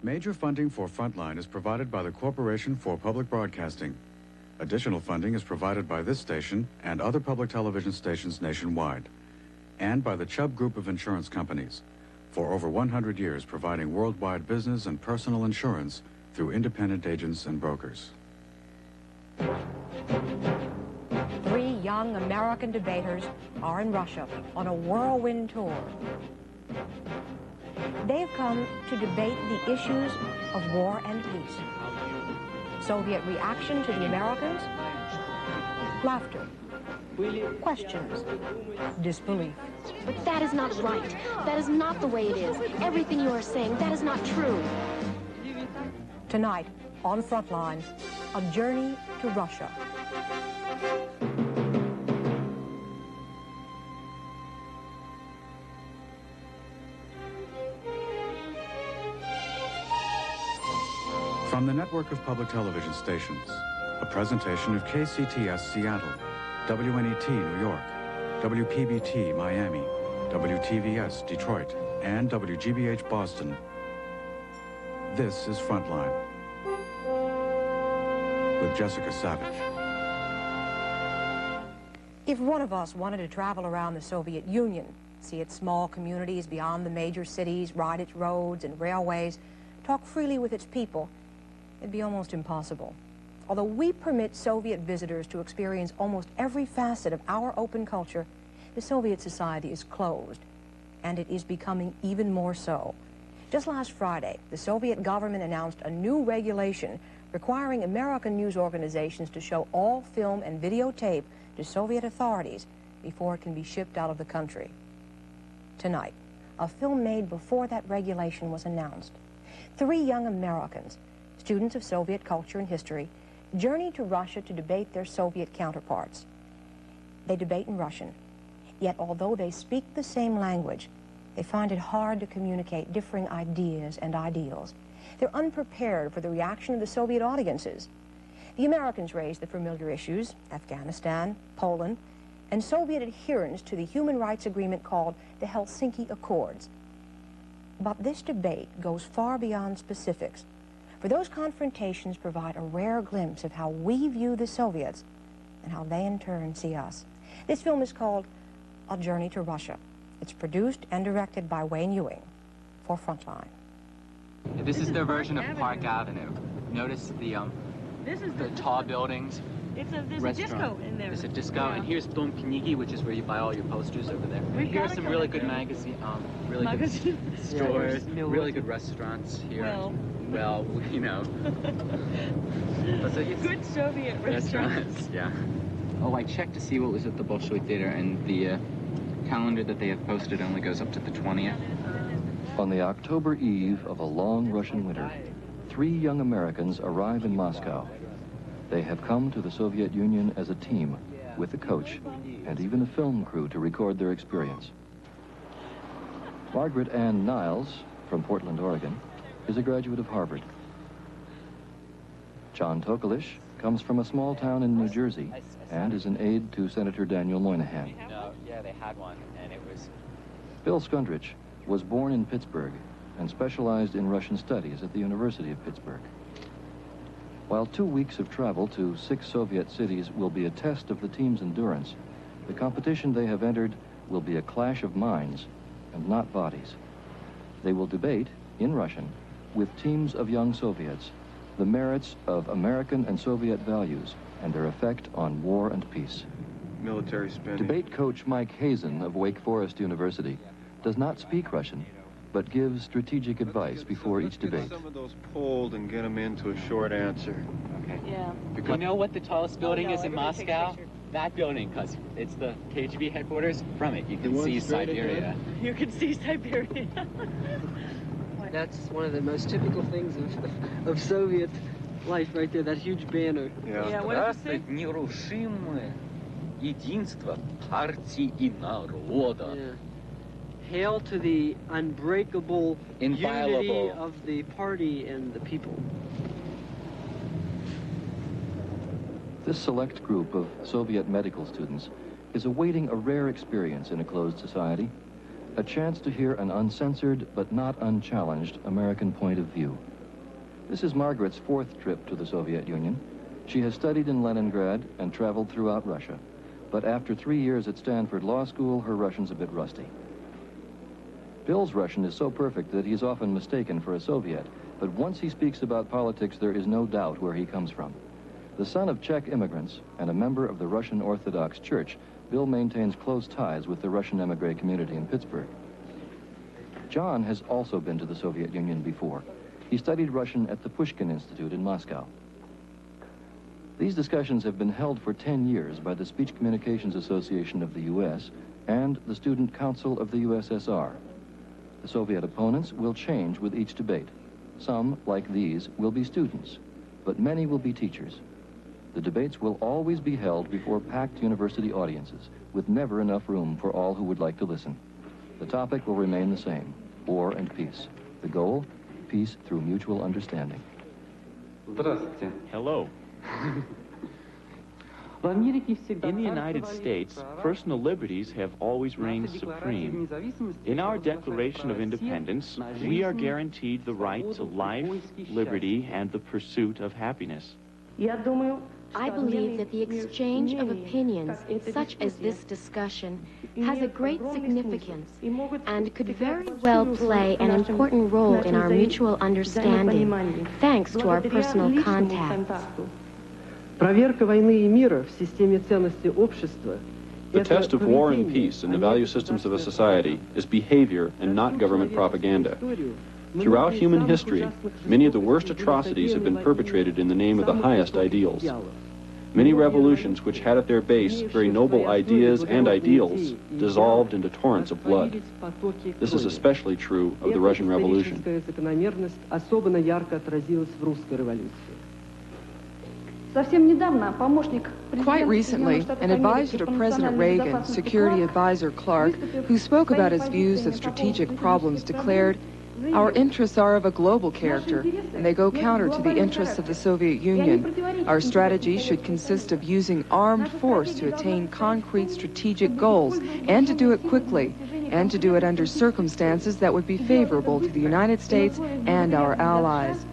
Major funding for Frontline is provided by the Corporation for Public Broadcasting. Additional funding is provided by this station and other public television stations nationwide, and by the Chubb Group of Insurance Companies, for over 100 years providing worldwide business and personal insurance through independent agents and brokers. 3 young American debaters are in Russia on a whirlwind tour. They've come to debate the issues of war and peace. Soviet reaction to the Americans, laughter, questions, disbelief. But that is not right. That is not the way it is. Everything you are saying, that is not true. Tonight, on Frontline, a journey to Russia. From the network of public television stations, a presentation of KCTS Seattle, WNET New York, WPBT Miami, WTVS Detroit, and WGBH Boston. This is Frontline with Jessica Savage. If one of us wanted to travel around the Soviet Union, see its small communities beyond the major cities, ride its roads and railways, talk freely with its people, it'd be almost impossible. Although we permit Soviet visitors to experience almost every facet of our open culture, the Soviet society is closed, and it is becoming even more so. Just last Friday, the Soviet government announced a new regulation requiring American news organizations to show all film and videotape to Soviet authorities before it can be shipped out of the country. Tonight, a film made before that regulation was announced. 3 young Americans, students of Soviet culture and history, journey to Russia to debate their Soviet counterparts. They debate in Russian, yet although they speak the same language, they find it hard to communicate differing ideas and ideals. They're unprepared for the reaction of the Soviet audiences. The Americans raised the familiar issues, Afghanistan, Poland, and Soviet adherence to the human rights agreement called the Helsinki Accords. But this debate goes far beyond specifics, for those confrontations provide a rare glimpse of how we view the Soviets and how they in turn see us. This film is called A Journey to Russia. It's produced and directed by Wayne Ewing for Frontline. This is their version of Park Avenue. Notice the tall buildings. There's a disco in there. There's a disco, yeah. And here's Dom Knigi, which is where you buy all your posters over there. Here's some really good good stores, really good restaurants here. Well, you know. Good Soviet restaurants. Yeah. Oh, I checked to see what was at the Bolshoi Theater, and the calendar that they have posted only goes up to the 20th. On the October eve of a long Russian winter, 3 young Americans arrive in Moscow. They have come to the Soviet Union as a team, with a coach, and even a film crew to record their experience. Margaret Ann Niles, from Portland, Oregon, is a graduate of Harvard. John Tokalish comes from a small town in New Jersey and is an aide to Senator Daniel Moynihan. No, yeah, they had one, and it was... Bill Skundrich was born in Pittsburgh and specialized in Russian studies at the University of Pittsburgh. While 2 weeks of travel to 6 Soviet cities will be a test of the team's endurance, the competition they have entered will be a clash of minds and not bodies. They will debate, in Russian, with teams of young Soviets, the merits of American and Soviet values and their effect on war and peace. Military spending. Debate coach Mike Hazen of Wake Forest University does not speak Russian, but gives strategic advice before each debate. Get some of those polled and get them into a short answer. Okay. Yeah. You know what the tallest building is in Moscow? That building, because it's the KGB headquarters. From it, you can see Siberia. You can see Siberia. That's one of the most typical things of Soviet life right there, that huge banner. Yeah, what does it say? Нерушимое единство партии и народа. Yeah. Hail to the unbreakable unity of the party and the people. This select group of Soviet medical students is awaiting a rare experience in a closed society, a chance to hear an uncensored but not unchallenged American point of view. This is Margaret's fourth trip to the Soviet Union. She has studied in Leningrad and traveled throughout Russia. But after 3 years at Stanford Law School, her Russian's a bit rusty. Bill's Russian is so perfect that he's often mistaken for a Soviet. But once he speaks about politics, there is no doubt where he comes from. The son of Czech immigrants and a member of the Russian Orthodox Church, Bill maintains close ties with the Russian emigre community in Pittsburgh. John has also been to the Soviet Union before. He studied Russian at the Pushkin Institute in Moscow. These discussions have been held for 10 years by the Speech Communications Association of the U.S. and the Student Council of the USSR. The Soviet opponents will change with each debate. Some, like these, will be students, but many will be teachers. The debates will always be held before packed university audiences, with never enough room for all who would like to listen. The topic will remain the same: war and peace. The goal? Peace through mutual understanding. Hello. In the United States, personal liberties have always reigned supreme. In our Declaration of Independence, we are guaranteed the right to life, liberty, and the pursuit of happiness. I believe that the exchange of opinions, such as this discussion, has a great significance and could very well play an important role in our mutual understanding, thanks to our personal contacts. The test of war and peace in the value systems of a society is behavior and not government propaganda. Throughout human history, many of the worst atrocities have been perpetrated in the name of the highest ideals. Many revolutions which had at their base very noble ideas and ideals dissolved into torrents of blood. This is especially true of the Russian Revolution. Quite recently, an advisor to President Reagan, Security Advisor Clark, who spoke about his views of strategic problems, declared, "Our interests are of a global character, and they go counter to the interests of the Soviet Union. Our strategy should consist of using armed force to attain concrete strategic goals, and to do it quickly, and to do it under circumstances that would be favorable to the United States and our allies."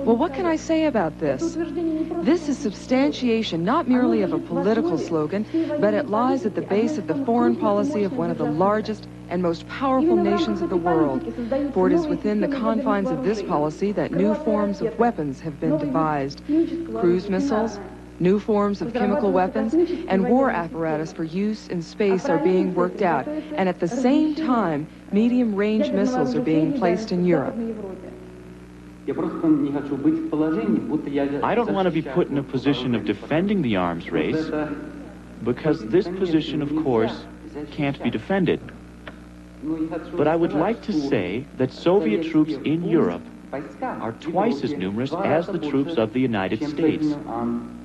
Well, what can I say about this? This is substantiation not merely of a political slogan, but it lies at the base of the foreign policy of one of the largest and most powerful nations of the world. For it is within the confines of this policy that new forms of weapons have been devised. Cruise missiles, new forms of chemical weapons, and war apparatus for use in space are being worked out. And at the same time, medium-range missiles are being placed in Europe. I don't want to be put in a position of defending the arms race, because this position, of course, can't be defended. But I would like to say that Soviet troops in Europe are twice as numerous as the troops of the United States,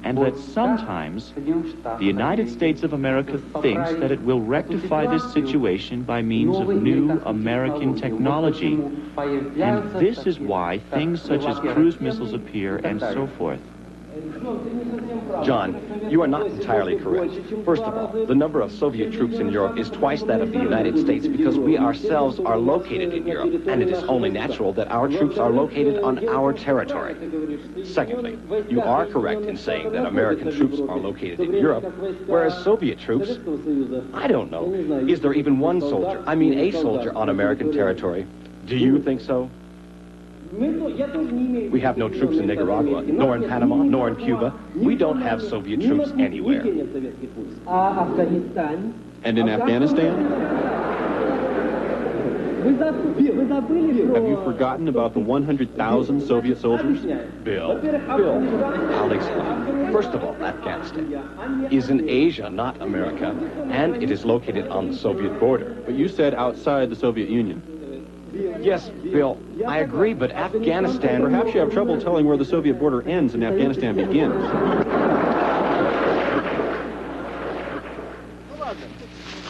and that sometimes the United States of America thinks that it will rectify this situation by means of new American technology. And this is why things such as cruise missiles appear and so forth. John, you are not entirely correct. First of all, the number of Soviet troops in Europe is twice that of the United States because we ourselves are located in Europe, and it is only natural that our troops are located on our territory. Secondly, you are correct in saying that American troops are located in Europe, whereas Soviet troops, I don't know. Is there even one soldier, I mean a soldier, on American territory? Do you think so? We have no troops in Nicaragua, nor in Panama, nor in Cuba. We don't have Soviet troops anywhere. And in Afghanistan? Have you forgotten about the 100,000 Soviet soldiers? Bill, I'll explain. First of all, Afghanistan is in Asia, not America, and it is located on the Soviet border. But you said outside the Soviet Union. Yes, Bill, I agree, but Afghanistan... Perhaps you have trouble telling where the Soviet border ends and Afghanistan begins.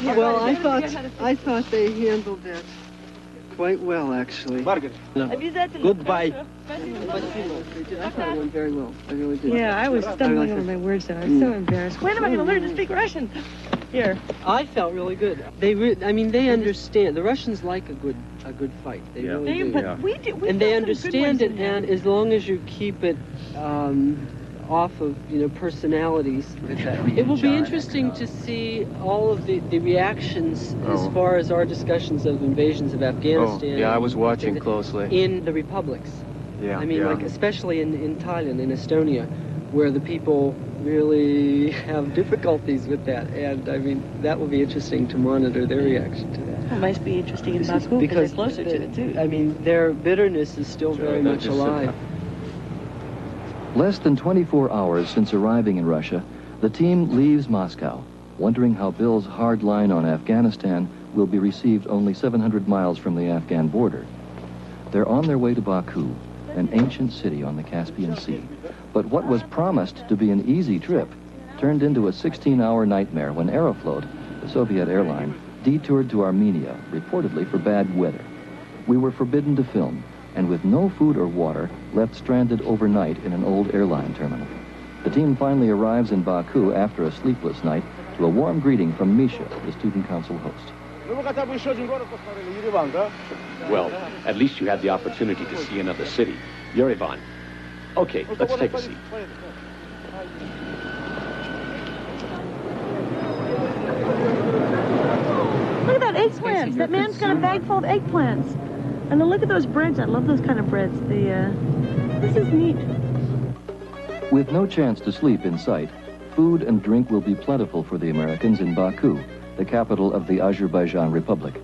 Well, I thought they handled that quite well, actually. Goodbye. I thought it went very well. I really did. Yeah, I was stumbling over my words there. I was so embarrassed. When am I going to learn to speak Russian? Here. I felt really good. I mean, they understand. The Russians like a good fight. They really do. But we do. We And they got some good understand ones it, in there. and as long as you keep it off of, personalities, it will be interesting to see all of the reactions as far as our discussions of invasions of Afghanistan. Yeah, I was watching closely. In the republics. Yeah. I mean, like especially in Thailand, in Estonia, where the people really have difficulties with that, and I mean that will be interesting to monitor their reaction to that. It must be interesting in Baku because they're closer to it too. I mean, their bitterness is still very much alive. Less than 24 hours since arriving in Russia, the team leaves Moscow, wondering how Bill's hard line on Afghanistan will be received only 700 miles from the Afghan border. They're on their way to Baku, an ancient city on the Caspian Sea. But what was promised to be an easy trip turned into a 16-hour nightmare when Aeroflot, the Soviet airline, detoured to Armenia, reportedly for bad weather. We were forbidden to film, and with no food or water, left stranded overnight in an old airline terminal. The team finally arrives in Baku after a sleepless night to a warm greeting from Misha, the student council host. Well, at least you had the opportunity to see another city. Yerevan. Okay, let's take a seat. Look at that eggplants. That man's got a bag full of eggplants. And then look at those breads. I love those kind of breads. This is neat. With no chance to sleep in sight, food and drink will be plentiful for the Americans in Baku, the capital of the Azerbaijan Republic.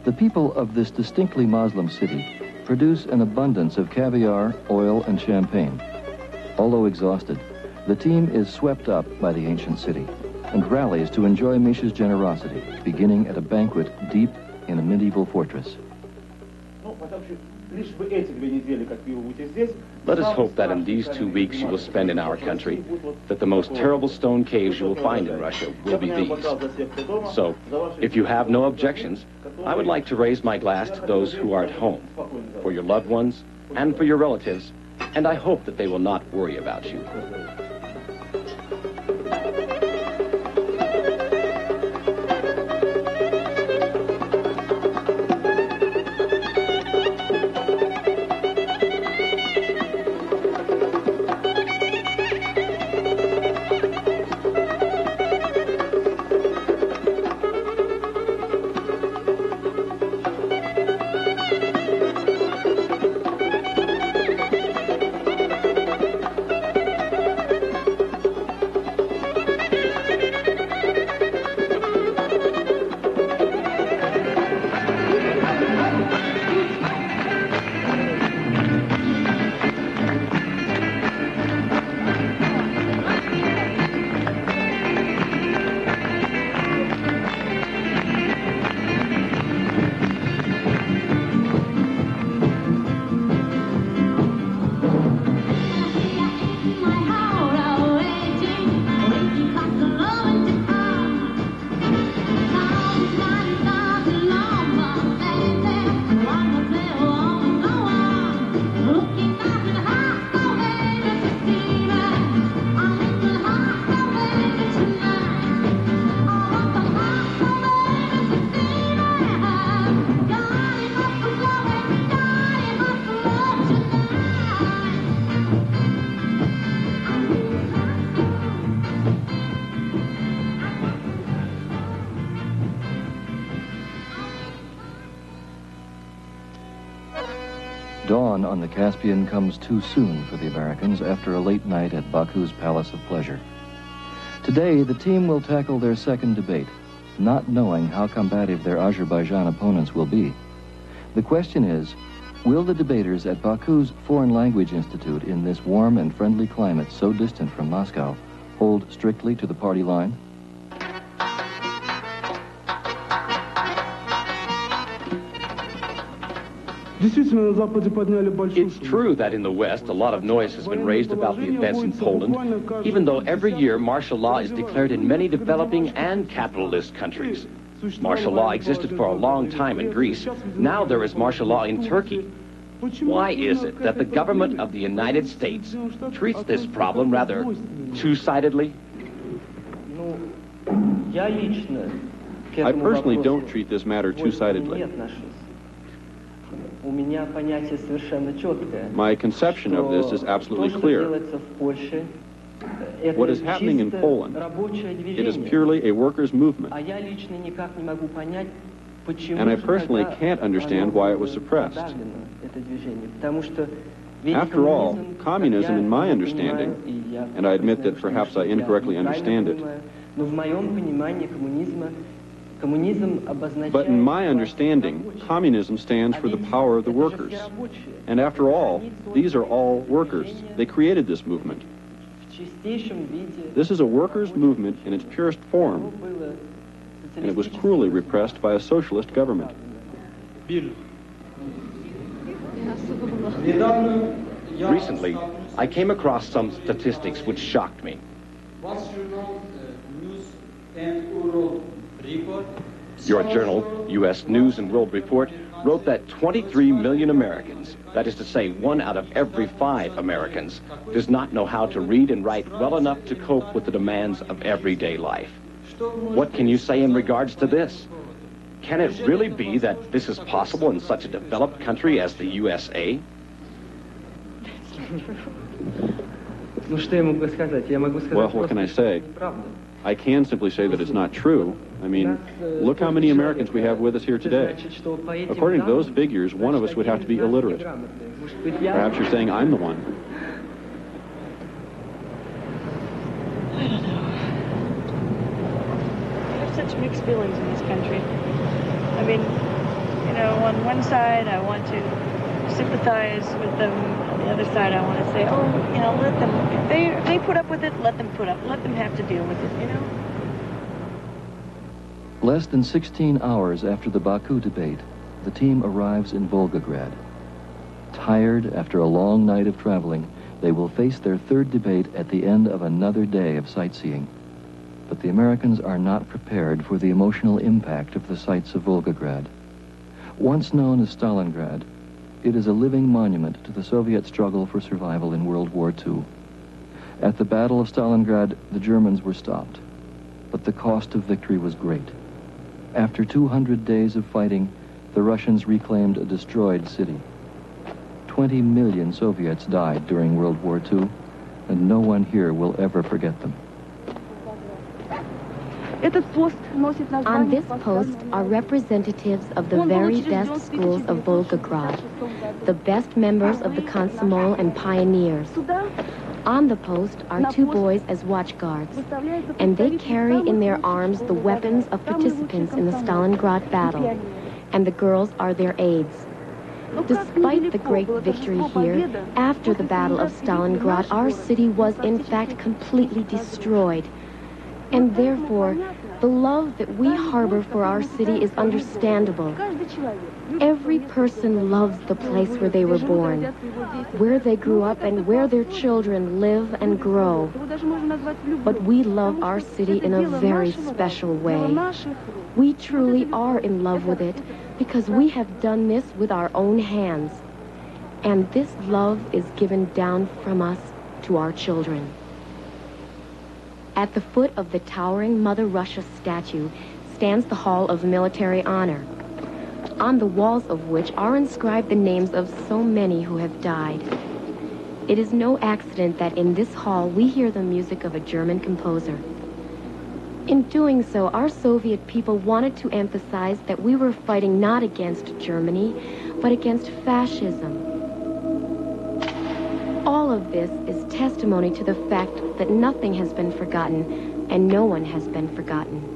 The people of this distinctly Muslim city produce an abundance of caviar, oil, and champagne. Although exhausted, the team is swept up by the ancient city and rallies to enjoy Misha's generosity, beginning at a banquet deep in a medieval fortress. Let us hope that in these 2 weeks you will spend in our country, that the most terrible stone caves you will find in Russia will be these. So, if you have no objections, I would like to raise my glass to those who are at home, for your loved ones and for your relatives, and I hope that they will not worry about you. Dawn on the Caspian comes too soon for the Americans after a late night at Baku's Palace of Pleasure. Today, the team will tackle their second debate, not knowing how combative their Azerbaijan opponents will be. The question is, will the debaters at Baku's Foreign Language Institute in this warm and friendly climate so distant from Moscow hold strictly to the party line? It's true that in the West, a lot of noise has been raised about the events in Poland, even though every year martial law is declared in many developing and capitalist countries. Martial law existed for a long time in Greece. Now there is martial law in Turkey. Why is it that the government of the United States treats this problem rather two-sidedly? I personally don't treat this matter two-sidedly. My conception of this is absolutely clear. What is happening in Poland, it is purely a workers' movement. And I personally can't understand why it was suppressed. After all, communism, in my understanding, and I admit that perhaps I incorrectly understand it, but in my understanding, communism stands for the power of the workers. And after all, these are all workers. They created this movement. This is a workers' movement in its purest form, and it was cruelly repressed by a socialist government. Recently, I came across some statistics which shocked me. Your journal, U.S. News and World Report, wrote that 23 million Americans, that is to say 1 out of every 5 Americans, does not know how to read and write well enough to cope with the demands of everyday life. What can you say in regards to this? Can it really be that this is possible in such a developed country as the USA? Well, what can I say? I can simply say that it's not true. I mean, look how many Americans we have with us here today. According to those figures, one of us would have to be illiterate. Perhaps you're saying I'm the one. I don't know. I have such mixed feelings in this country. I mean, you know, on one side I want to sympathize with them. On the other side I want to say, oh, you know, let them, if they put up with it, let them put up, let them have to deal with it, you know? Less than 16 hours after the Baku debate, the team arrives in Volgograd. Tired after a long night of traveling, they will face their third debate at the end of another day of sightseeing. But the Americans are not prepared for the emotional impact of the sights of Volgograd. Once known as Stalingrad, it is a living monument to the Soviet struggle for survival in World War II. At the Battle of Stalingrad, the Germans were stopped, but the cost of victory was great. After 200 days of fighting, the Russians reclaimed a destroyed city. 20 million Soviets died during World War II, and no one here will ever forget them. On this post are representatives of the very best schools of Volgograd, the best members of the Komsomol and pioneers. On the post are 2 boys as watchguards, and they carry in their arms the weapons of participants in the Stalingrad battle, and the girls are their aides. Despite the great victory here, after the Battle of Stalingrad, our city was in fact completely destroyed. And therefore, the love that we harbor for our city is understandable. Every person loves the place where they were born, where they grew up, and where their children live and grow. But we love our city in a very special way. We truly are in love with it because we have done this with our own hands. And this love is given down from us to our children. At the foot of the towering Mother Russia statue stands the Hall of Military Honor, on the walls of which are inscribed the names of so many who have died. It is no accident that in this hall we hear the music of a German composer. In doing so, our Soviet people wanted to emphasize that we were fighting not against Germany, but against fascism. All of this is testimony to the fact that nothing has been forgotten and no one has been forgotten.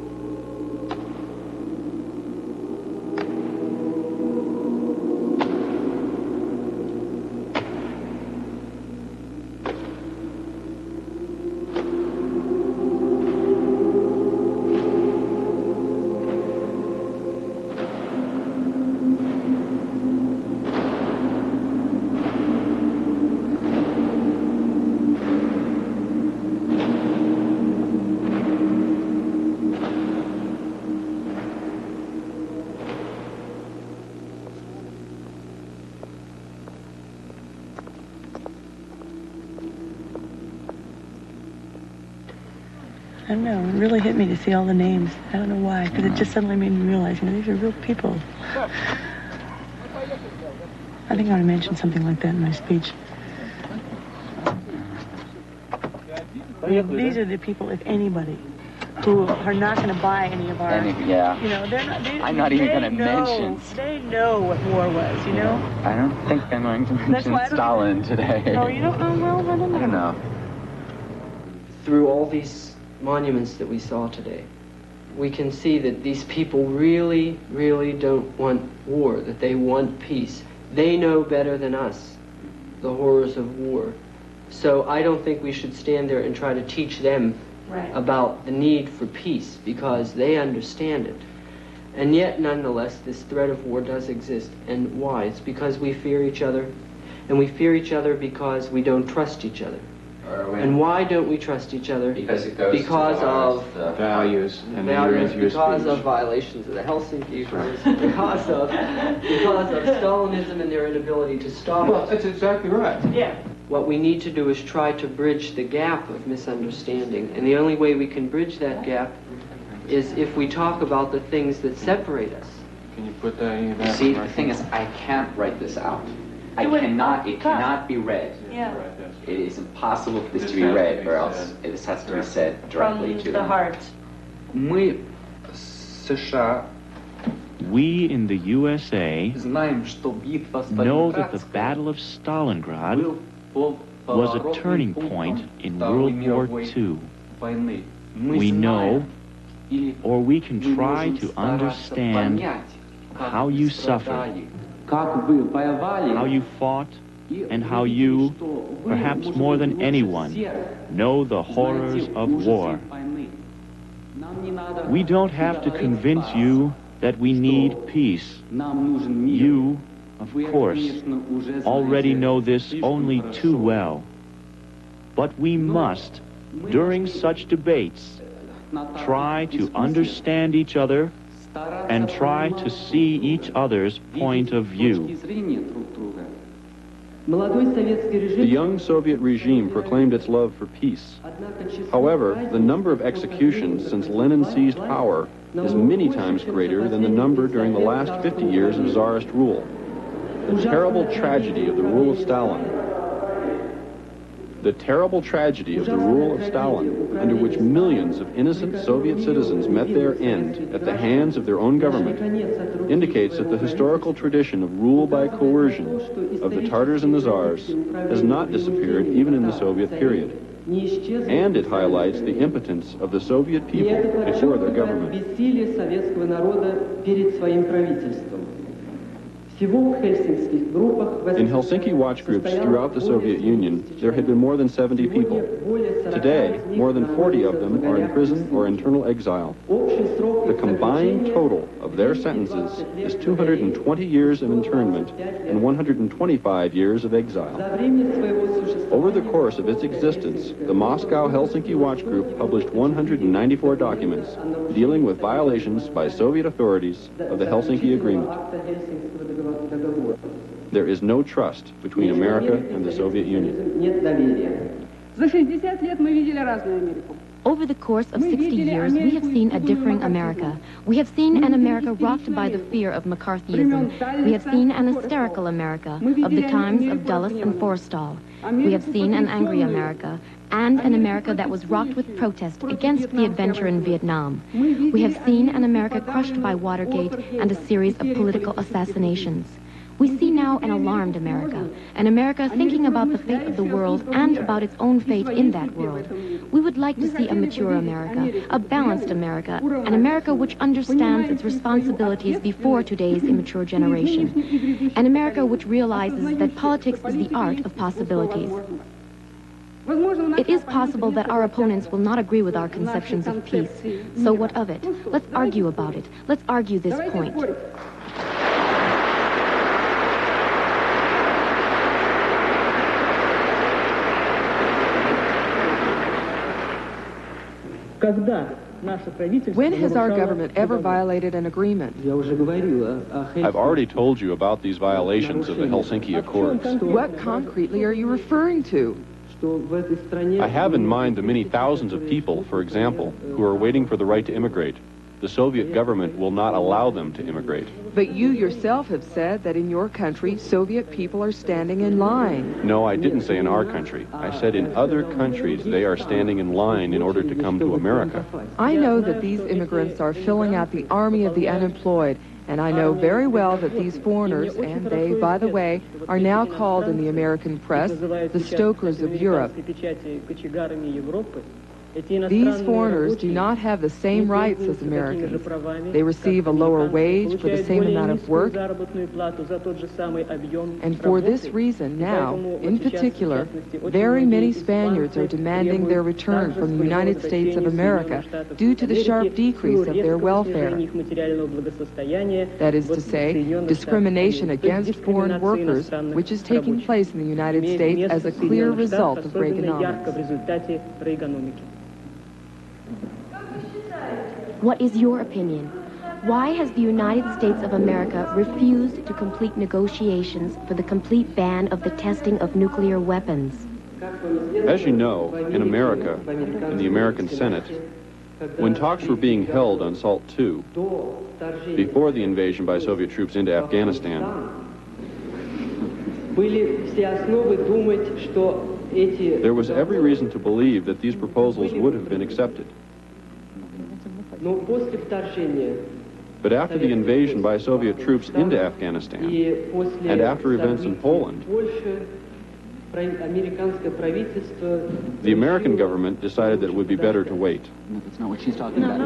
I don't know, it really hit me to see all the names. I don't know why, because it just suddenly made me realize, these are real people. I think I want to mention something like that in my speech. These are the people, if anybody, who are not going to buy any of our... Yeah. They're not... I'm not even going to mention... They know what war was, I don't think I'm going to mention Stalin today. Oh, you don't know? Well, I don't know. I don't know. Through all these monuments that we saw today, we can see that these people really, really don't want war, that they want peace. They know better than us the horrors of war. So I don't think we should stand there and try to teach them about the need for peace, because they understand it. And yet, nonetheless, this threat of war does exist. And why? It's because we fear each other, and we fear each other because we don't trust each other. And why don't we trust each other? Because it goes of the values and because of violations of the Helsinki Agreement, because of Stalinism and their inability to stop us. That's exactly right. Yeah. What we need to do is try to bridge the gap of misunderstanding. And the only way we can bridge that gap is if we talk about the things that separate us. Can you put that in? See, the thing is, I can't write this out. It cannot be read. Yeah. It is impossible for this to be read, or else this has to be said directly to the heart. Мы, США, We in the USA know that the Battle of Stalingrad was a turning point in World War II. We know, or we can try to understand, how you suffered, how you fought, and how you, perhaps more than anyone, know the horrors of war. We don't have to convince you that we need peace. You, of course, already know this only too well. But we must, during such debates, try to understand each other and try to see each other's point of view. The young Soviet regime proclaimed its love for peace. However, the number of executions since Lenin seized power is many times greater than the number during the last 50 years of Tsarist rule. The terrible tragedy of the rule of Stalin, under which millions of innocent Soviet citizens met their end at the hands of their own government, indicates that the historical tradition of rule by coercion of the Tartars and the Tsars has not disappeared even in the Soviet period. And it highlights the impotence of the Soviet people before their government. In Helsinki watch groups throughout the Soviet Union, there had been more than 70 people. Today, more than 40 of them are in prison or internal exile. The combined total of their sentences is 220 years of internment and 125 years of exile. Over the course of its existence, the Moscow-Helsinki Watch Group published 194 documents dealing with violations by Soviet authorities of the Helsinki Agreement. There is no trust between America and the Soviet Union. Over the course of 60 years, we have seen a differing America. We have seen an America rocked by the fear of McCarthyism. We have seen an hysterical America of the times of Dulles and Forrestal. We have seen an angry America, and an America that was rocked with protest against the adventure in Vietnam. We have seen an America crushed by Watergate and a series of political assassinations. We see now an alarmed America, an America thinking about the fate of the world and about its own fate in that world. We would like to see a mature America, a balanced America, an America which understands its responsibilities before today's immature generation, an America which realizes that politics is the art of possibilities. It is possible that our opponents will not agree with our conceptions of peace. So what of it? Let's argue about it. Let's argue this point. When has our government ever violated an agreement? I've already told you about these violations of the Helsinki Accords. What concretely are you referring to? I have in mind the many thousands of people, for example, who are waiting for the right to immigrate. The Soviet government will not allow them to immigrate. But you yourself have said that in your country, Soviet people are standing in line. No, I didn't say in our country. I said in other countries they are standing in line in order to come to America. I know that these immigrants are filling out the army of the unemployed, and I know very well that these foreigners, and they, by the way, are now called in the American press the stokers of Europe. These foreigners do not have the same rights as Americans. They receive a lower wage for the same amount of work. And for this reason, now, in particular, very many Spaniards are demanding their return from the United States of America due to the sharp decrease of their welfare. That is to say, discrimination against foreign workers, which is taking place in the United States as a clear result of Reaganomics. What is your opinion? Why has the United States of America refused to complete negotiations for the complete ban of the testing of nuclear weapons? As you know, in America, in the American Senate, when talks were being held on SALT II, before the invasion by Soviet troops into Afghanistan, there was every reason to believe that these proposals would have been accepted. But after the invasion by Soviet troops into Afghanistan, and after events in Poland, the American government decided that it would be better to wait. That's not what she's talking about.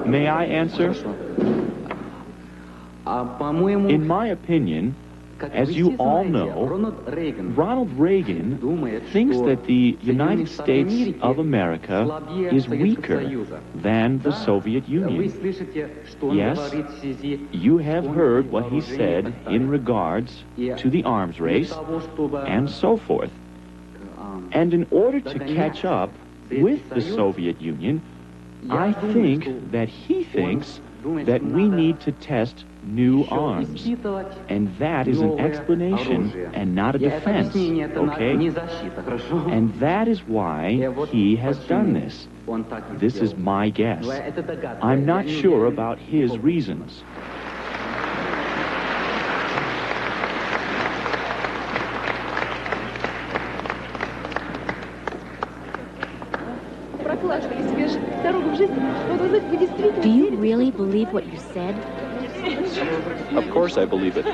May I answer? In my opinion, as you all know, Ronald Reagan thinks that the United States of America is weaker than the Soviet Union. Yes, you have heard what he said in regards to the arms race and so forth. And in order to catch up with the Soviet Union, I think that he thinks that we need to test new arms. And that is an explanation and not a defense, okay? And that is why he has done this. This is my guess. I'm not sure about his reasons. Do you really believe what you said? Of course I believe it.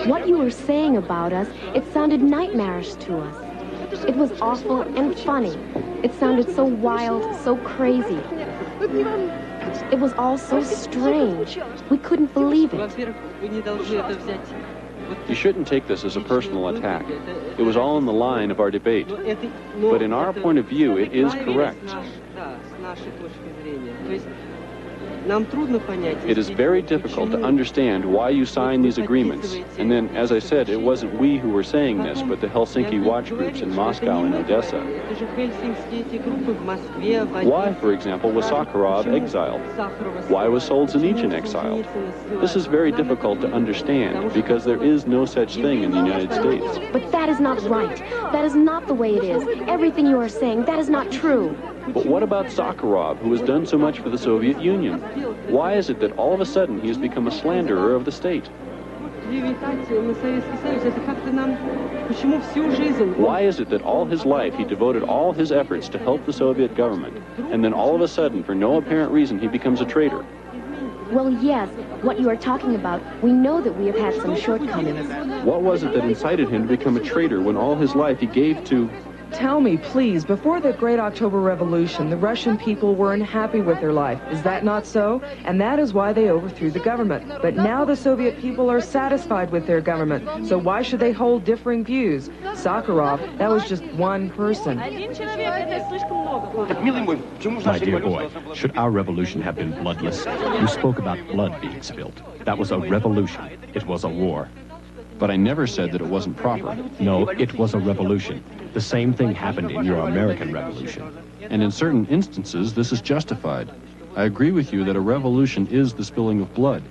What you were saying about us, it sounded nightmarish to us. It was awful and funny. It sounded so wild, so crazy. It was all so strange. We couldn't believe it. You shouldn't take this as a personal attack. It was all in the line of our debate. But in our point of view, it is correct. It is very difficult to understand why you signed these agreements. And then, as I said, it wasn't we who were saying this, but the Helsinki watch groups in Moscow and Odessa. Why, for example, was Sakharov exiled? Why was Solzhenitsyn exiled? This is very difficult to understand because there is no such thing in the United States. But that is not right. That is not the way it is. Everything you are saying, that is not true. But what about Sakharov, who has done so much for the Soviet Union? Why is it that all of a sudden he has become a slanderer of the state? Why is it that all his life he devoted all his efforts to help the Soviet government, and then all of a sudden, for no apparent reason, he becomes a traitor? Well, yes, what you are talking about, we know that we have had some shortcomings. What was it that incited him to become a traitor when all his life he gave to... Tell me, please, before the Great October Revolution, the Russian people were unhappy with their life. Is that not so? And that is why they overthrew the government. But now the Soviet people are satisfied with their government. So why should they hold differing views? Sakharov, that was just one person. My dear boy, should our revolution have been bloodless? You spoke about blood being spilled. That was a revolution. It was a war. But I never said that it wasn't proper. No, it was a revolution. The same thing happened in your American Revolution. And in certain instances, this is justified. I agree with you that a revolution is the spilling of blood.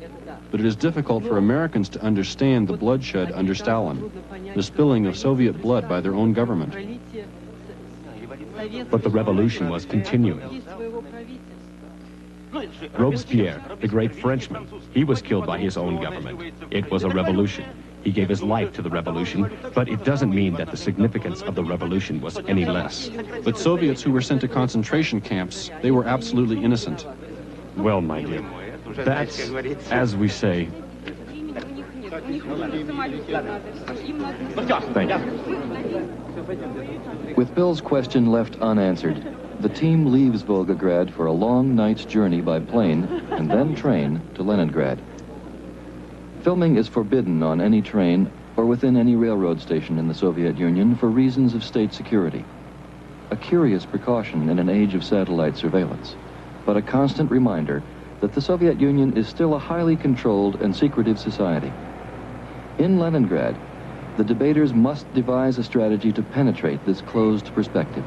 but it is difficult for Americans to understand the bloodshed under Stalin, the spilling of Soviet blood by their own government. But the revolution was continuing. Robespierre, the great Frenchman, he was killed by his own government. It was a revolution. He gave his life to the revolution, but it doesn't mean that the significance of the revolution was any less. But Soviets who were sent to concentration camps, they were absolutely innocent. Well, my dear, that's, as we say... Thank you. With Bill's question left unanswered, the team leaves Volgograd for a long night's journey by plane and then train to Leningrad. Filming is forbidden on any train or within any railroad station in the Soviet Union for reasons of state security. A curious precaution in an age of satellite surveillance, but a constant reminder that the Soviet Union is still a highly controlled and secretive society. In Leningrad, the debaters must devise a strategy to penetrate this closed perspective.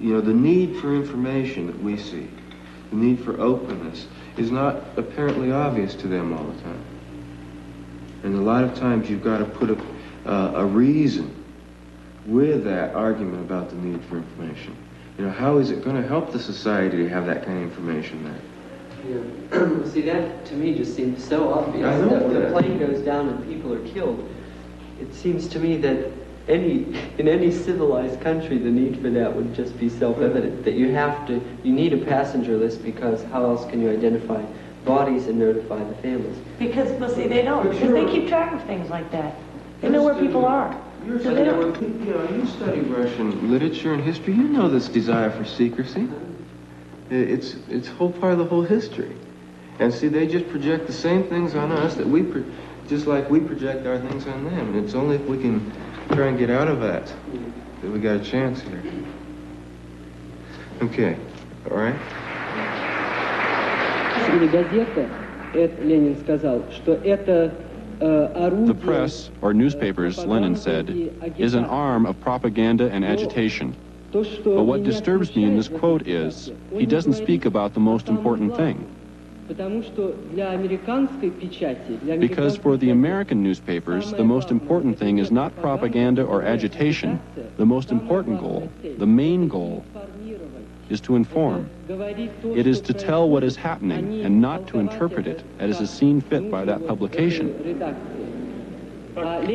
You know, the need for information that we seek, the need for openness, is not apparently obvious to them all the time. And a lot of times you've got to put a reason with that argument about the need for information. You know, how is it going to help the society to have that kind of information there? Yeah. See, that to me just seems so obvious. I know that when that. a plane goes down and people are killed, it seems to me that in any civilized country, the need for that would just be self-evident. That you need a passenger list, because how else can you identify bodies and notify the families? Because, well, see, they don't. Because they keep track of things like that. They know where people are. So they don't. You know, you study Russian literature and history. You know this desire for secrecy. It's whole part of the whole history. And see, they just project the same things on us that just like we project our things on them. And it's only if we can try and get out of that we got a chance here. Okay, all right? The press, or newspapers, Lenin said, is an arm of propaganda and agitation. But what disturbs me in this quote is, he doesn't speak about the most important thing. Because for the American newspapers, the most important thing is not propaganda or agitation. The most important goal, the main goal, is to inform. It is to tell what is happening and not to interpret it as is seen fit by that publication. But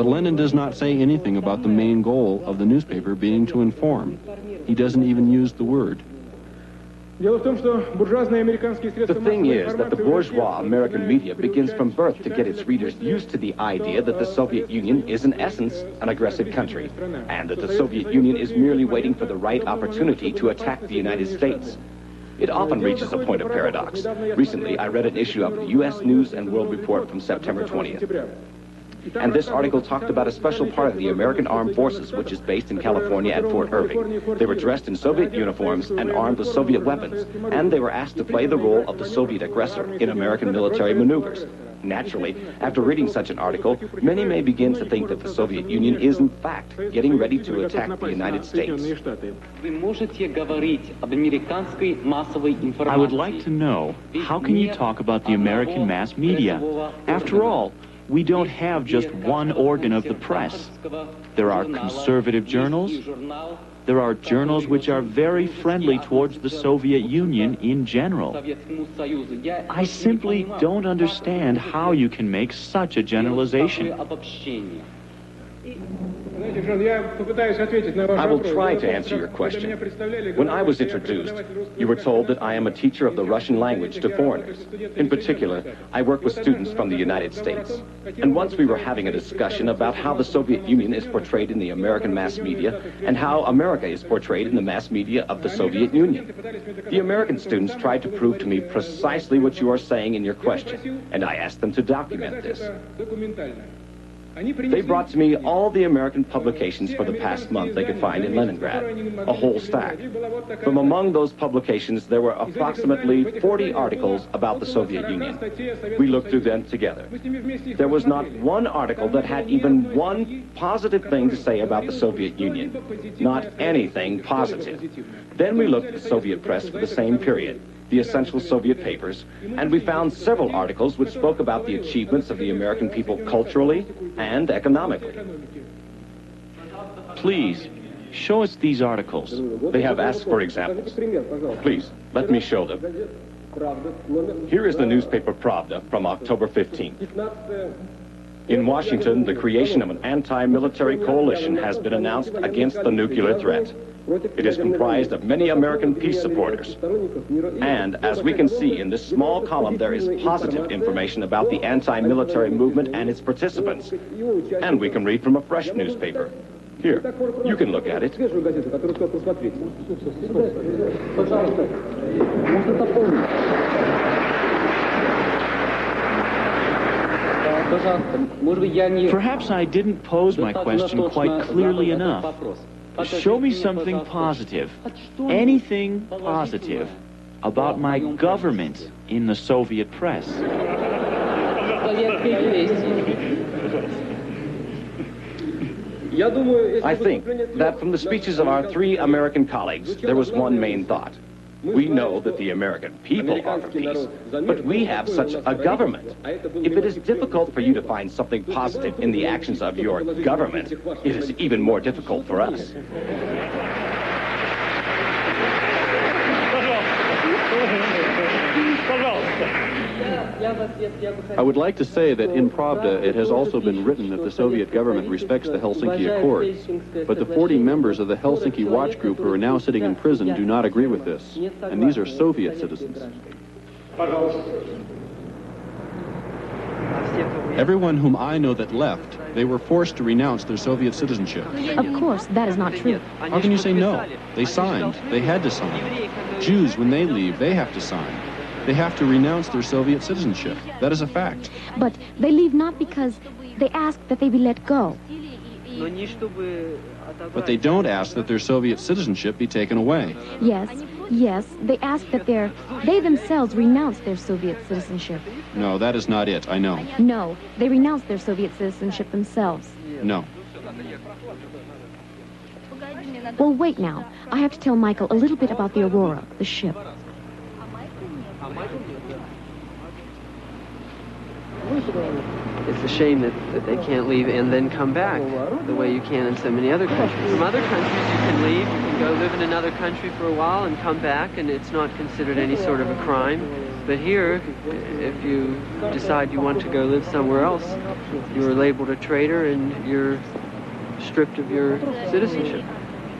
Lenin does not say anything about the main goal of the newspaper being to inform. He doesn't even use the word. The thing is that the bourgeois American media begins from birth to get its readers used to the idea that the Soviet Union is in essence an aggressive country, and that the Soviet Union is merely waiting for the right opportunity to attack the United States. It often reaches a point of paradox. Recently, I read an issue of the U.S. News and World Report from September 20th. And this article talked about a special part of the American Armed Forces, which is based in California at Fort Irving. They were dressed in Soviet uniforms and armed with Soviet weapons, and they were asked to play the role of the Soviet aggressor in American military maneuvers. Naturally, after reading such an article, many may begin to think that the Soviet Union is, in fact, getting ready to attack the United States. I would like to know, how can you talk about the American mass media? After all, we don't have just one organ of the press. There are conservative journals. There are journals which are very friendly towards the Soviet Union in general. I simply don't understand how you can make such a generalization. I will try to answer your question. When I was introduced, you were told that I am a teacher of the Russian language to foreigners. In particular, I work with students from the United States. And once we were having a discussion about how the Soviet Union is portrayed in the American mass media and how America is portrayed in the mass media of the Soviet Union. The American students tried to prove to me precisely what you are saying in your question, and I asked them to document this. They brought to me all the American publications for the past month they could find in Leningrad, a whole stack. From among those publications, there were approximately 40 articles about the Soviet Union. We looked through them together. There was not one article that had even one positive thing to say about the Soviet Union. Not anything positive. Then we looked at the Soviet press for the same period. the essential Soviet papers, and we found several articles which spoke about the achievements of the American people culturally and economically. Please, show us these articles. They have asked for examples. Please, let me show them. Here is the newspaper Pravda from October 15th. In Washington, the creation of an anti-military coalition has been announced against the nuclear threat. It is comprised of many American peace supporters. And as we can see in this small column, there is positive information about the anti-military movement and its participants. And we can read from a fresh newspaper. Here, you can look at it. Perhaps I didn't pose my question quite clearly enough. Show me something positive, anything positive, about my government in the Soviet press. I think that from the speeches of our three American colleagues, there was one main thought. We know that the American people are for peace, but we have such a government. If it is difficult for you to find something positive in the actions of your government, it is even more difficult for us. I would like to say that in Pravda it has also been written that the Soviet government respects the Helsinki Accords, but the 40 members of the Helsinki Watch Group who are now sitting in prison do not agree with this, and these are Soviet citizens. Everyone whom I know that left, they were forced to renounce their Soviet citizenship. Of course, that is not true. How can you say no? They signed. They had to sign. Jews, when they leave, they have to sign. They have to renounce their Soviet citizenship. That is a fact. But they leave not because they ask that they be let go. But they don't ask that their Soviet citizenship be taken away. Yes, they ask that they themselves renounce their Soviet citizenship. No, that is not it, I know. No, they renounce their Soviet citizenship themselves. No. Well, wait now. I have to tell Michael a little bit about the Aurora, the ship. It's a shame that they can't leave and then come back the way you can in so many other countries. From other countries, you can leave, you can go live in another country for a while and come back, and it's not considered any sort of a crime. But here, if you decide you want to go live somewhere else, you're labeled a traitor and you're stripped of your citizenship.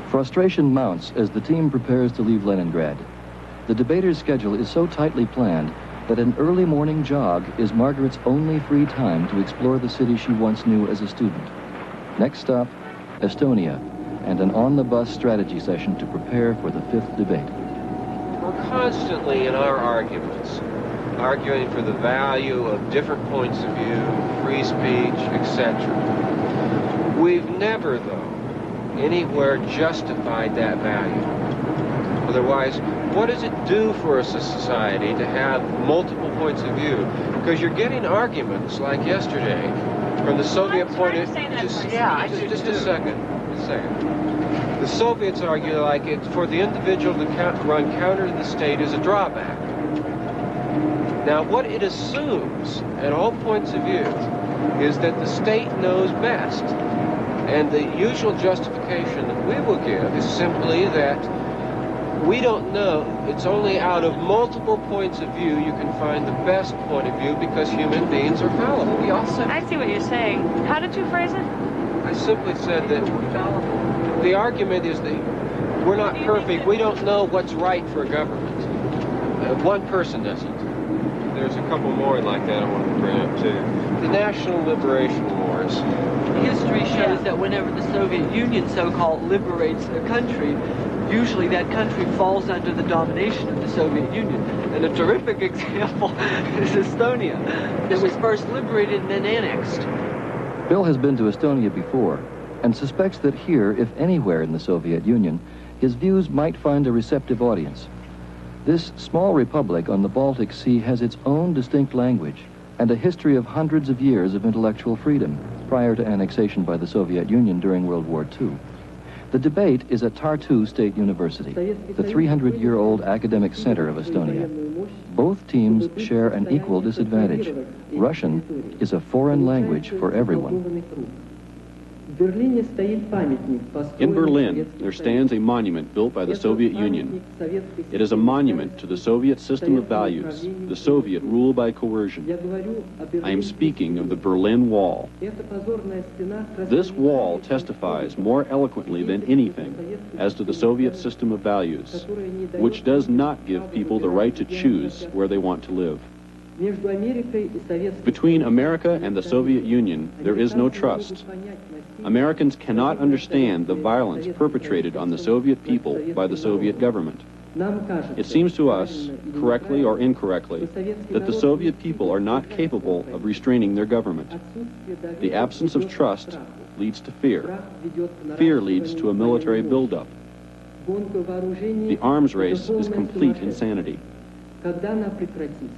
Frustration mounts as the team prepares to leave Leningrad. The debaters' schedule is so tightly planned that an early morning jog is Margaret's only free time to explore the city she once knew as a student. Next stop, Estonia, and an on-the-bus strategy session to prepare for the fifth debate. We're constantly in our arguments, arguing for the value of different points of view, free speech, etc. We've never, though, anywhere justified that value. Otherwise, what does it do for us as a society to have multiple points of view? Because you're getting arguments like yesterday from the Soviet point of view. Just a second. The Soviets argue like it's for the individual to run counter to the state is a drawback. Now, what it assumes at all points of view is that the state knows best. And the usual justification that we will give is simply that we don't know. It's only out of multiple points of view you can find the best point of view because human beings are fallible. I see what you're saying. How did you phrase it? I simply said that the argument is that we're not perfect. We don't know what's right for a government. One person doesn't. There's a couple more like that I want to bring up too. The National Liberation Wars. History shows that whenever the Soviet Union so-called liberates a country, usually that country falls under the domination of the Soviet Union. And a terrific example is Estonia, that was first liberated and then annexed. Bill has been to Estonia before and suspects that here, if anywhere in the Soviet Union, his views might find a receptive audience. This small republic on the Baltic Sea has its own distinct language and a history of hundreds of years of intellectual freedom prior to annexation by the Soviet Union during World War II. The debate is at Tartu State University, the 300-year-old academic center of Estonia. Both teams share an equal disadvantage. Russian is a foreign language for everyone. In Berlin, there stands a monument built by the Soviet Union. It is a monument to the Soviet system of values, the Soviet rule by coercion. I am speaking of the Berlin Wall. This wall testifies more eloquently than anything as to the Soviet system of values, which does not give people the right to choose where they want to live. Between America and the Soviet Union, there is no trust. Americans cannot understand the violence perpetrated on the Soviet people by the Soviet government. It seems to us, correctly or incorrectly, that the Soviet people are not capable of restraining their government. The absence of trust leads to fear. Fear leads to a military buildup. The arms race is complete insanity.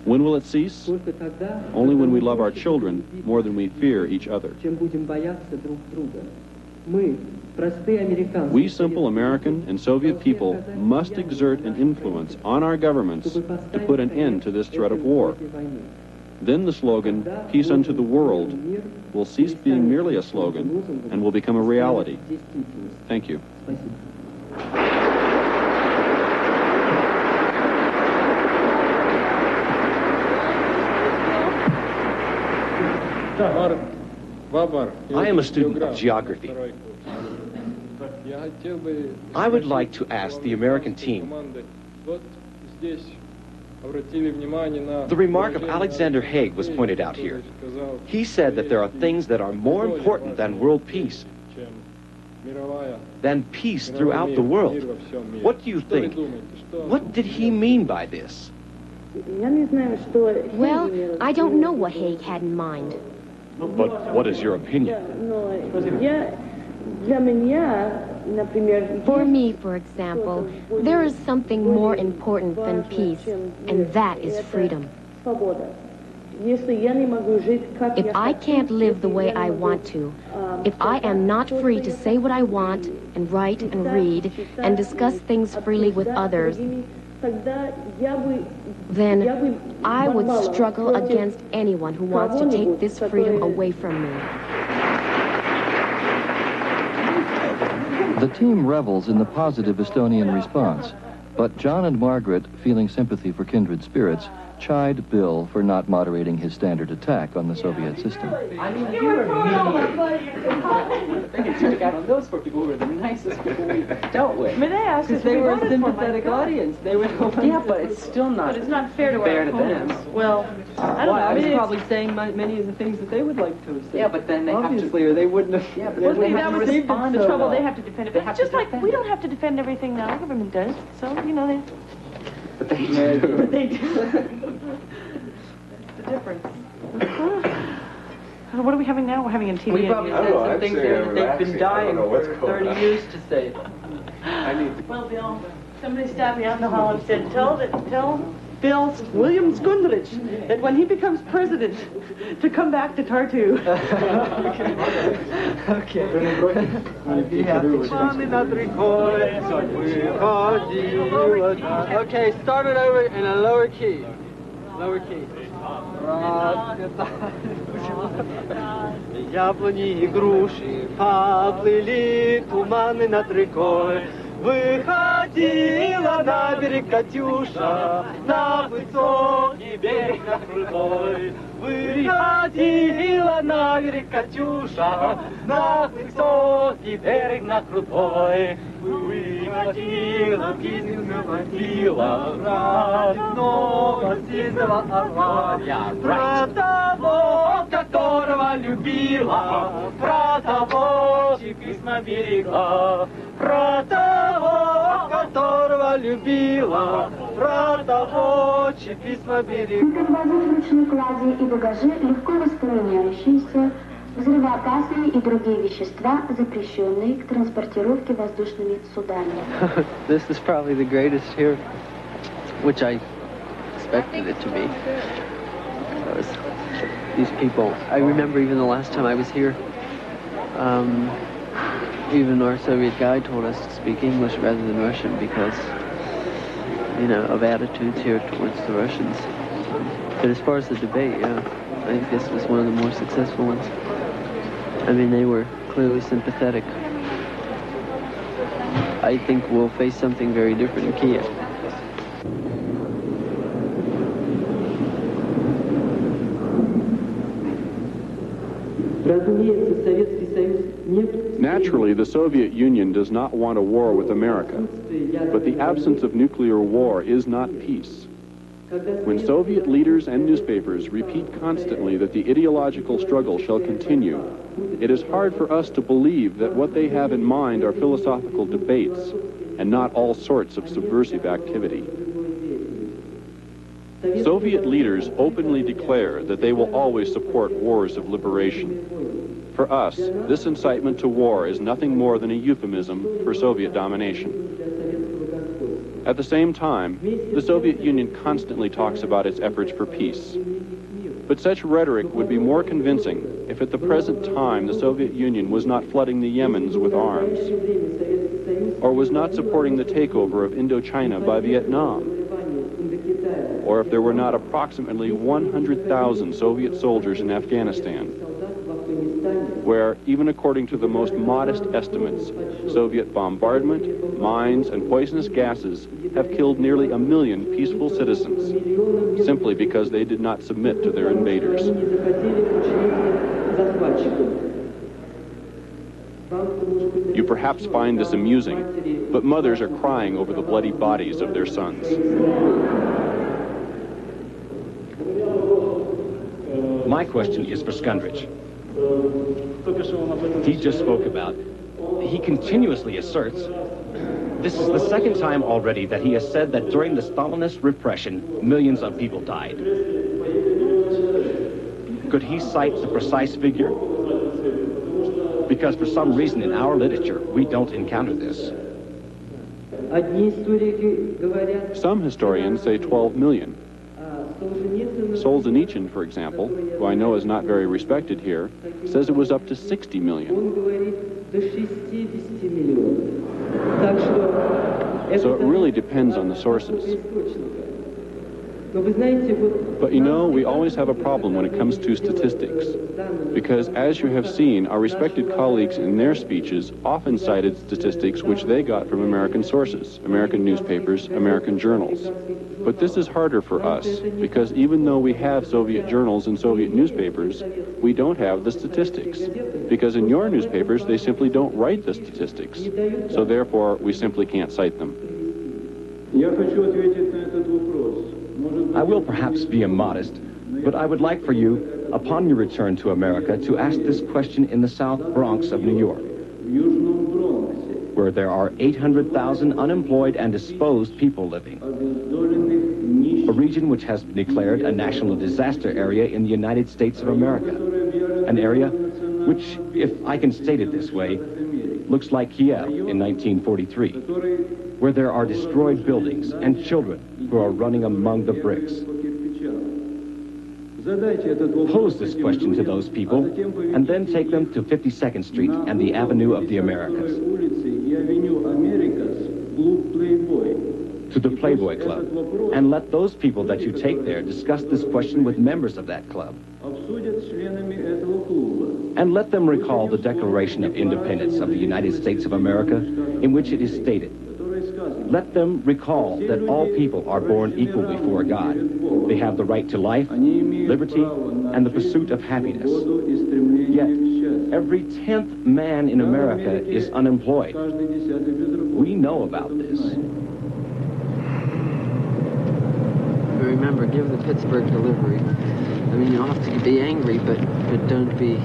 When will it cease? Only when we love our children more than we fear each other. We simple American and Soviet people must exert an influence on our governments to put an end to this threat of war. Then the slogan, "Peace unto the world," will cease being merely a slogan and will become a reality. Thank you. I am a student of geography. I would like to ask the American team. The remark of Alexander Haig was pointed out here. He said that there are things that are more important than world peace, than peace throughout the world. What do you think? What did he mean by this? Well, I don't know what Haig had in mind. But what is your opinion? For me, for example, there is something more important than peace, and that is freedom. If I can't live the way I want to, if I am not free to say what I want and write and read and discuss things freely with others, then I would struggle against anyone who wants to take this freedom away from me. The team revels in the positive Estonian response, but John and Margaret, feeling sympathy for kindred spirits, chide Bill for not moderating his standard attack on the Soviet system. I mean, you were They can stick out on those four people who were the nicest people we dealt with. I mean, they asked us they were a sympathetic audience. They were yeah, but it's still not. But it's not fair to our opponents. Them. Well, I don't know. I was probably saying many of the things that they would like to have said. Yeah, but then they obviously, have to, or they wouldn't have. Yeah, but they have to respond. The trouble, they have to defend it. But it's just like we don't have to defend everything that our government does. So they. But they do. But they do. The difference. What are we having now? We're having a TV. We probably said some things there that they've been dying for 30 years to say. Well, Bill, somebody stopped me out in the hall and said, tell Bill William Skundrich that when he becomes president, to come back to Tartu. Okay. Okay, start it over in a lower key. Lower key. Яблони и груши поплыли туманы над рекой. Выходила на берег Катюша, на высокий берег на крутой. Выходила на берег Катюша, на высокий берег на крутой. Выходила, песню заводила, родного сизого орла. Про того, которого любила, про того, чьи письма берегла. Про того, которого любила, про того, чьи письма берегла. Воздушной клади и багажи легко воспламеняющиеся, взрывоопасные и другие вещества, запрещенные к транспортировке воздушными судами. This is probably the greatest here, which I expected it to be. These people, I remember even the last time I was here, Even our Soviet guide told us to speak English rather than Russian because, you know, of attitudes here towards the Russians. But as far as the debate, yeah, I think this was one of the more successful ones. I mean, they were clearly sympathetic. I think we'll face something very different in Kiev. Naturally, the Soviet Union does not want a war with America, but the absence of nuclear war is not peace. When Soviet leaders and newspapers repeat constantly that the ideological struggle shall continue, it is hard for us to believe that what they have in mind are philosophical debates and not all sorts of subversive activity. Soviet leaders openly declare that they will always support wars of liberation. For us, this incitement to war is nothing more than a euphemism for Soviet domination. At the same time, the Soviet Union constantly talks about its efforts for peace. But such rhetoric would be more convincing if at the present time the Soviet Union was not flooding the Yemens with arms, or was not supporting the takeover of Indochina by Vietnam, or if there were not approximately 100,000 Soviet soldiers in Afghanistan, where, even according to the most modest estimates, Soviet bombardment, mines, and poisonous gases have killed nearly 1 million peaceful citizens, simply because they did not submit to their invaders. You perhaps find this amusing, but mothers are crying over the bloody bodies of their sons. My question is for Skundrich. He just spoke about, he continuously asserts, this is the second time already that he has said that during the Stalinist repression, millions of people died. Could he cite the precise figure? Because for some reason in our literature, we don't encounter this. Some historians say 12 million. Solzhenitsyn, for example, who I know is not very respected here, says it was up to 60 million. So it really depends on the sources. But you know, we always have a problem when it comes to statistics, because as you have seen, our respected colleagues in their speeches often cited statistics which they got from American sources, American newspapers, American journals. But this is harder for us, because even though we have Soviet journals and Soviet newspapers, we don't have the statistics, because in your newspapers they simply don't write the statistics, so therefore we simply can't cite them. I will perhaps be immodest, but I would like for you, upon your return to America, to ask this question in the South Bronx of New York, where there are 800,000 unemployed and disposed people living. A region which has been declared a national disaster area in the United States of America. An area which, if I can state it this way, looks like Kiev in 1943, where there are destroyed buildings and children who are running among the bricks. Pose this question to those people, and then take them to 52nd Street and the Avenue of the Americas, to the Playboy Club, and let those people that you take there discuss this question with members of that club. And let them recall the Declaration of Independence of the United States of America, in which it is stated, let them recall that all people are born equal before God. They have the right to life, liberty, and the pursuit of happiness. Yet, every 10th man in America is unemployed. We know about this. Remember, give the Pittsburgh delivery. I mean, you don't have to be angry, but don't be...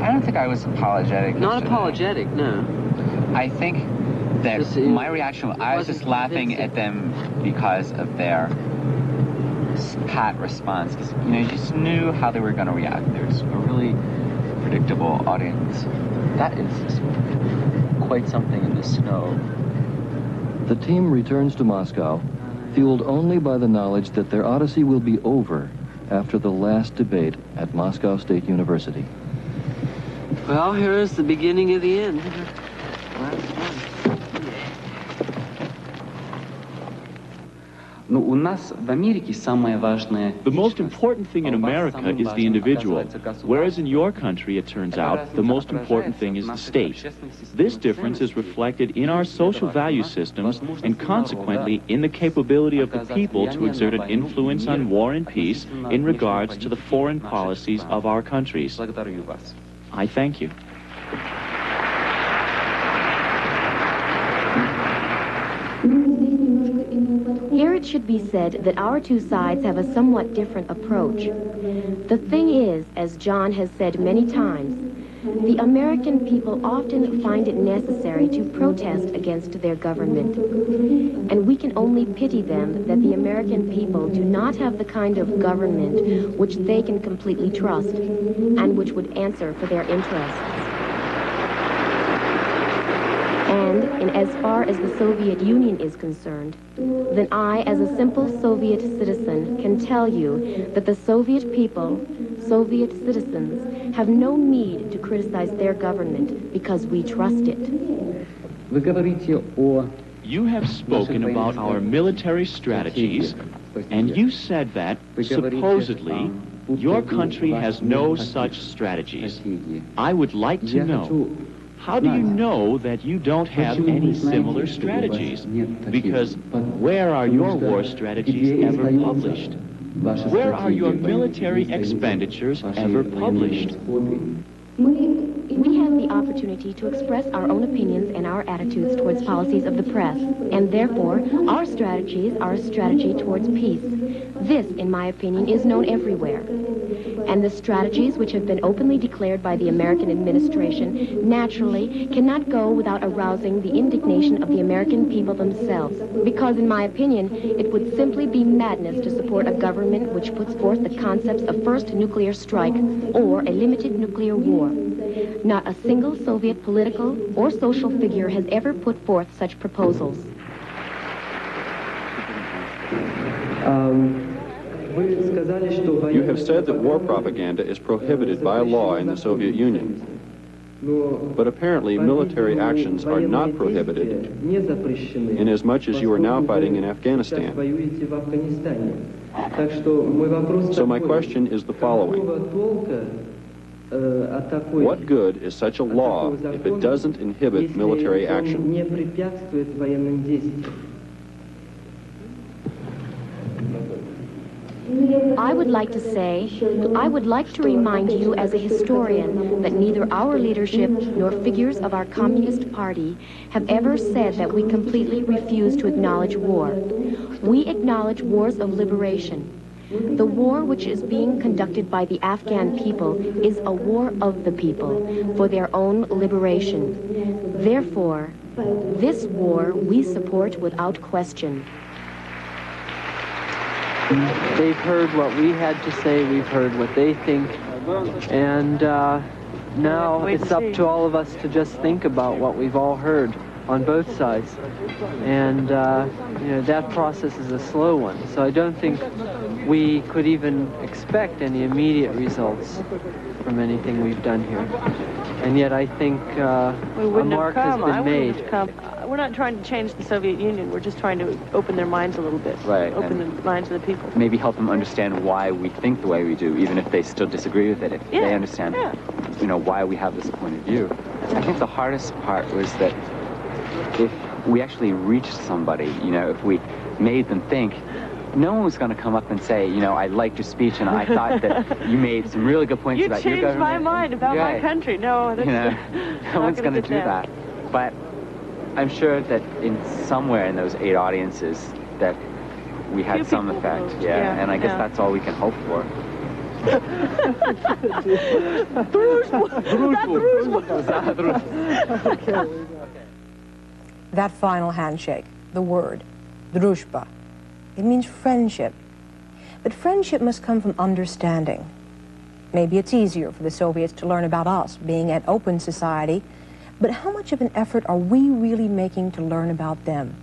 I don't think I was apologetic. Not apologetic, no. I think that my reaction, I was just laughing at them because of their pat response. Because, you know, you just knew how they were going to react. There's a really predictable audience. That is just quite something in the snow. The team returns to Moscow, fueled only by the knowledge that their odyssey will be over after the last debate at Moscow State University. Well, here is the beginning of the end. The most important thing in America is the individual, whereas in your country, it turns out, the most important thing is the state. This difference is reflected in our social value systems and consequently in the capability of the people to exert an influence on war and peace in regards to the foreign policies of our countries. I thank you. Here it should be said that our two sides have a somewhat different approach. The thing is, as John has said many times, the American people often find it necessary to protest against their government. And we can only pity them that the American people do not have the kind of government which they can completely trust and which would answer for their interests. And in as far as the Soviet Union is concerned, then I, as a simple Soviet citizen, can tell you that the Soviet people, Soviet citizens, have no need to criticize their government because we trust it. You have spoken about our military strategies, and you said that, supposedly, your country has no such strategies. I would like to know, how do you know that you don't have any similar strategies? Because where are your war strategies ever published? Where are your military expenditures ever published? We have the opportunity to express our own opinions and our attitudes towards policies of the press, and therefore, our strategies are a strategy towards peace. This, in my opinion, is known everywhere. And the strategies which have been openly declared by the American administration naturally cannot go without arousing the indignation of the American people themselves, because, in my opinion, it would simply be madness to support a government which puts forth the concepts of first nuclear strike or a limited nuclear war. Not a single Soviet political or social figure has ever put forth such proposals. You have said that war propaganda is prohibited by law in the Soviet Union. But apparently military actions are not prohibited inasmuch as you are now fighting in Afghanistan. So my question is the following. What good is such a law if it doesn't inhibit military action? I would like to remind you as a historian that neither our leadership nor figures of our Communist Party have ever said that we completely refuse to acknowledge war. We acknowledge wars of liberation. The war which is being conducted by the Afghan people is a war of the people for their own liberation. Therefore, this war we support without question. They've heard what we had to say, we've heard what they think, and now it's up to all of us to just think about what we've all heard on both sides. And, you know, that process is a slow one, so I don't think we could even expect any immediate results from anything we've done here. And yet I think a mark has been made. We're not trying to change the Soviet Union. We're just trying to open their minds a little bit. Right. Open the minds of the people. Maybe help them understand why we think the way we do, even if they still disagree with it. If they understand, you know, why we have this point of view. I think the hardest part was that if we actually reached somebody, you know, if we made them think, no one was going to come up and say, you know, I liked your speech and I thought that you made some really good points about your government. You changed my mind about my country. No, that's, you know, no one's going to do that. But I'm sure that in somewhere in those 8 audiences that we had some effect. Yeah, and I guess that's all we can hope for. That final handshake, the word, družba, it means friendship. But friendship must come from understanding. Maybe it's easier for the Soviets to learn about us, being an open society, but how much of an effort are we really making to learn about them?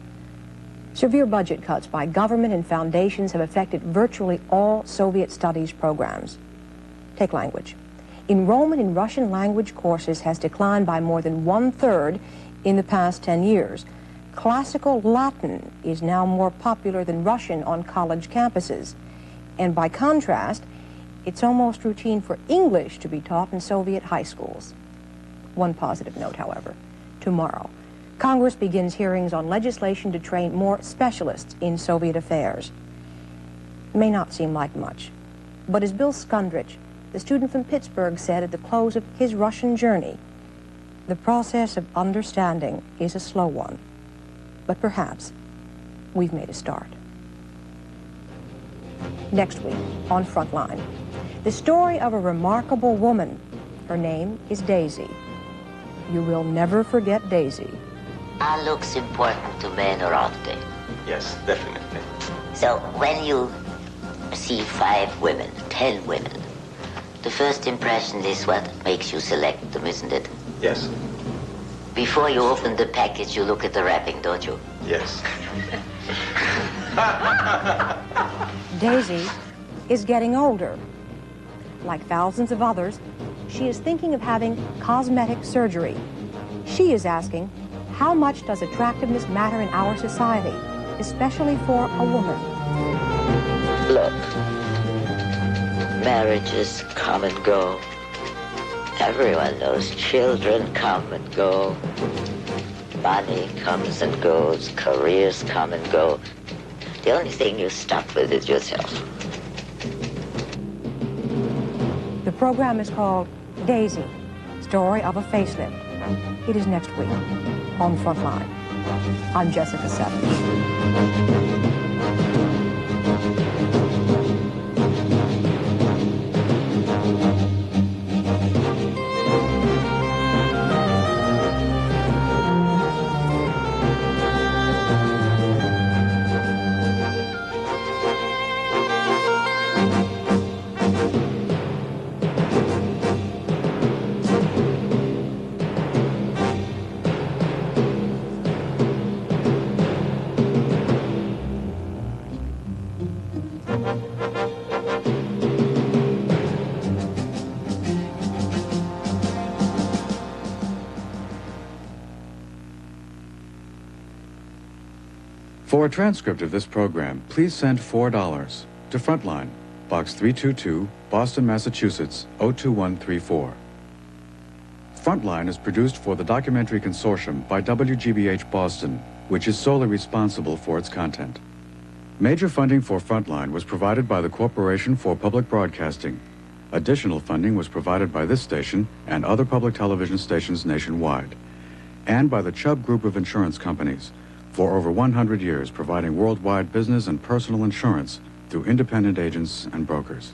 Severe budget cuts by government and foundations have affected virtually all Soviet studies programs. Take language. Enrollment in Russian language courses has declined by more than 1/3 in the past 10 years. Classical Latin is now more popular than Russian on college campuses. And by contrast, it's almost routine for English to be taught in Soviet high schools. One positive note, however. Tomorrow, Congress begins hearings on legislation to train more specialists in Soviet affairs. It may not seem like much, but as Bill Skundrich, the student from Pittsburgh, said at the close of his Russian journey, the process of understanding is a slow one, but perhaps we've made a start. Next week on Frontline, the story of a remarkable woman. Her name is Daisy. You will never forget Daisy. Are looks important to men or aren't they? Yes, definitely. So when you see 5 women, 10 women, the first impression is what makes you select them, isn't it? Yes. Before you open the package, you look at the wrapping, don't you? Yes. Daisy is getting older. Like thousands of others, she is thinking of having cosmetic surgery. She is asking, how much does attractiveness matter in our society, especially for a woman? Look, marriages come and go. Everyone knows children come and go. Money comes and goes. Careers come and go. The only thing you're stuck with is yourself. The program is called Daisy, Story of a Facelift. It is next week on Frontline. I'm Jessica Sevens. For a transcript of this program, please send $4 to Frontline, Box 322, Boston, Massachusetts, 02134. Frontline is produced for the Documentary Consortium by WGBH Boston, which is solely responsible for its content. Major funding for Frontline was provided by the Corporation for Public Broadcasting. Additional funding was provided by this station and other public television stations nationwide, and by the Chubb Group of Insurance Companies, for over 100 years providing worldwide business and personal insurance through independent agents and brokers.